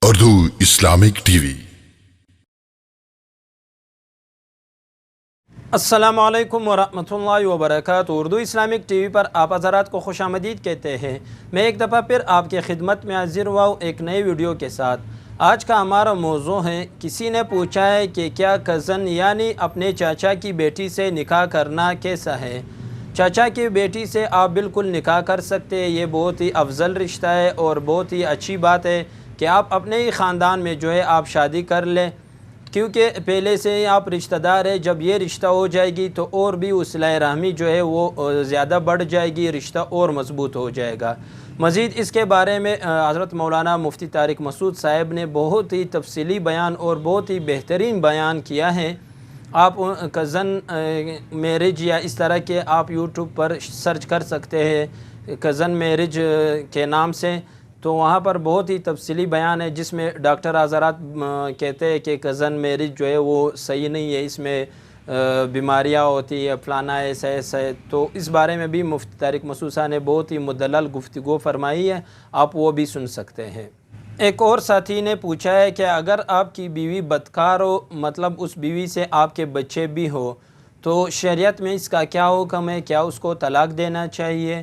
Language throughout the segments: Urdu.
Urdu Islamic T V. السلام علیکم ورحمۃ اللہ وبرکاتہ۔ اردو اسلامک ٹی وی پر آپ حضرات کو خوش آمدید کہتے ہیں۔ میں ایک دفعہ پھر آپ کی خدمت میں حاضر ہوا ہوں ایک نئی ویڈیو کے ساتھ۔ آج کا ہمارا موضوع ہے، کسی نے پوچھا ہے کہ کیا کزن یعنی اپنے چاچا کی بیٹی سے نکاح کرنا کیسا ہے؟ چاچا کی بیٹی سے آپ بالکل نکاح کر سکتے ہیں، یہ بہت ہی افضل رشتہ ہے اور بہت ہی اچھی بات ہے کہ آپ اپنے ہی خاندان میں جو ہے آپ شادی کر لیں، کیونکہ پہلے سے ہی آپ رشتہ دار ہے۔ جب یہ رشتہ ہو جائے گی تو اور بھی صلہ رحمی جو ہے وہ زیادہ بڑھ جائے گی، رشتہ اور مضبوط ہو جائے گا۔ مزید اس کے بارے میں حضرت مولانا مفتی طارق مسعود صاحب نے بہت ہی تفصیلی بیان اور بہت ہی بہترین بیان کیا ہے۔ آپ کزن میرج یا اس طرح کے آپ یوٹیوب پر سرچ کر سکتے ہیں کزن میرج کے نام سے، تو وہاں پر بہت ہی تفصیلی بیان ہے جس میں ڈاکٹر حضرات کہتے ہیں کہ کزن میرج جو ہے وہ صحیح نہیں ہے، اس میں بیماریاں ہوتی ہے، فلانا ایسا ایسا ہے۔ تو اس بارے میں بھی مفتی طارق مسعود صاحب نے بہت ہی مدلل گفتگو فرمائی ہے، آپ وہ بھی سن سکتے ہیں۔ ایک اور ساتھی نے پوچھا ہے کہ اگر آپ کی بیوی بدکار ہو، مطلب اس بیوی سے آپ کے بچے بھی ہو، تو شریعت میں اس کا کیا حکم ہے؟ کیا اس کو طلاق دینا چاہیے؟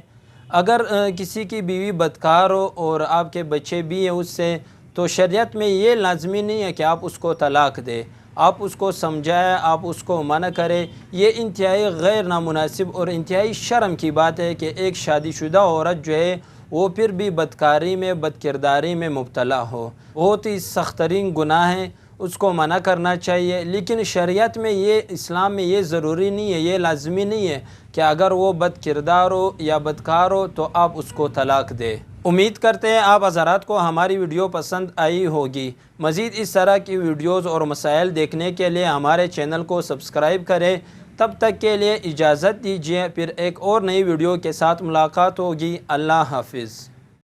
اگر کسی کی بیوی بدکار ہو اور آپ کے بچے بھی ہیں اس سے، تو شریعت میں یہ لازمی نہیں ہے کہ آپ اس کو طلاق دیں، آپ اس کو سمجھائیں، آپ اس کو منع کریں۔ یہ انتہائی غیر نامناسب اور انتہائی شرم کی بات ہے کہ ایک شادی شدہ عورت جو ہے وہ پھر بھی بدکاری میں، بدکرداری میں مبتلا ہو۔ بہت ہی سخت ترین گناہ ہے، اس کو منع کرنا چاہیے۔ لیکن شریعت میں یہ، اسلام میں یہ ضروری نہیں ہے، یہ لازمی نہیں ہے کہ اگر وہ بد کردار ہو یا بدکار ہو تو آپ اس کو طلاق دیں۔ امید کرتے ہیں آپ حضرات کو ہماری ویڈیو پسند آئی ہوگی۔ مزید اس طرح کی ویڈیوز اور مسائل دیکھنے کے لیے ہمارے چینل کو سبسکرائب کریں۔ تب تک کے لیے اجازت دیجیے، پھر ایک اور نئی ویڈیو کے ساتھ ملاقات ہوگی۔ اللہ حافظ۔